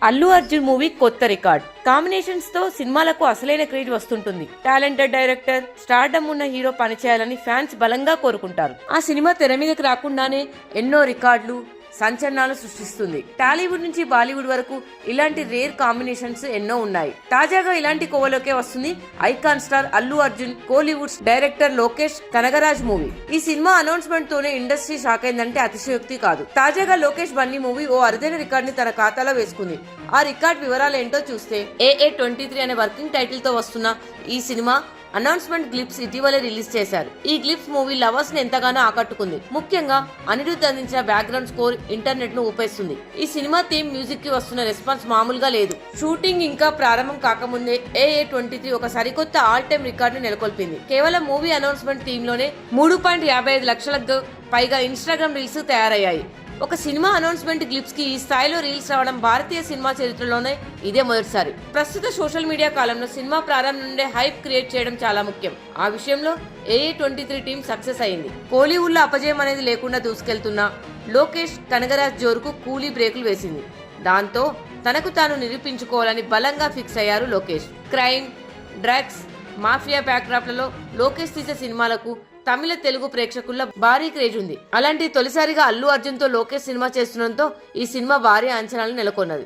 Allu Arjun movie కొత్త record combinations తో సినిమాలకు అసలైన క్రేజ్ వస్తుంటుంది. టాలెంటెడ్ డైరెక్టర్, స్టార్డమ్ ఉన్న హీరో పనిచేయాలని ఫ్యాన్స్ బలంగా కోరుకుంటారు. ఆ సినిమా తెర మీదకి రాకుండానే ఎన్నో రికార్డులు, సంచలనాలు సృష్టిస్తుంది. టాలీవుడ్ నుంచి బాలీవుడ్ వరకు ఇలాంటి రేర్ కాంబినేషన్స్ ఎన్నో ఉన్నాయి. తాజాగా ఇలాంటి కోవలోకే వస్తుంది icon star Allu Arjun, Kollywood director Lokesh Kanagaraj movie. ఈ సినిమా అనౌన్స్మెంట్ తోనే ఇండస్ట్రీ షాక్ అయిందంటే అతిశయోక్తి కాదు. తాజాగా లోకేష్ బన్నీ మూవీ ఓ అరుదైన రికార్డ్ ని తన ఖాతాలో వేసుకుంది. ఆ రికార్డ్ వివరాలు ఏంటో చూస్తే AA23 అనే వర్కింగ్ టైటిల్ తో వస్తున్న ఈ సినిమా అనౌన్స్మెంట్ గ్లిప్స్ ఇటీవలే రిలీజ్ చేశారు. ఈ గ్లిప్స్ మూవీ లవర్స్ ని ఎంతగానో ఆకట్టుకుంది. ముఖ్యంగా అనిరుద్ధ్ అందించిన బ్యాక్గ్రౌండ్ స్కోర్ ఇంటర్నెట్ ను ఊపేస్తుంది. ఈ సినిమా థీమ్, మ్యూజిక్ కి వస్తున్న రెస్పాన్స్ మామూలుగా లేదు. షూటింగ్ ఇంకా ప్రారంభం కాకముందే AA23 ఒక సరికొత్త ఆల్ టైమ్ రికార్డు నెలకొల్పింది. కేవలం మూవీ అనౌన్స్మెంట్ థీమ్ లోనే 3.55 లక్షలకు పైగా ఇన్స్టాగ్రామ్ రీల్స్ తయారయ్యాయి. ఒక సినిమా అనౌన్స్మెంట్ గ్లిప్స్ కి ఈ స్థాయిలో రీల్స్ రావడం భారతీయ సినిమా చరిత్రలోనే ఇదే మొదటిసారి. ప్రస్తుత సోషల్ మీడియా కాలంలో సినిమా ప్రారంభం నుండే హైప్ క్రియేట్ చేయడం చాలా ముఖ్యం. ఆ విషయంలో AA23 టీం సక్సెస్ అయింది. కోలీవుడ్ లో అపజయం అనేది లేకుండా దూసుకెళ్తున్న లోకేష్ కనగరాజ్ జోరుకు కూలీ బ్రేకులు వేసింది. దాంతో తనకు తాను నిరూపించుకోవాలని బలంగా ఫిక్స్ అయ్యారు లోకేష్. క్రైమ్, డ్రగ్స్, మాఫియా బ్యాక్డ్రాప్లలో లోకేష్ తీసే సినిమాలకు తమిళ, తెలుగు ప్రేక్షకుల్లో భారీ క్రేజ్ ఉంది. అలాంటి తొలిసారిగా అల్లు అర్జున్ తో లోకేష్ సినిమా చేస్తుండటంతో ఈ సినిమా భారీ అంచనాలు నెలకొన్నది.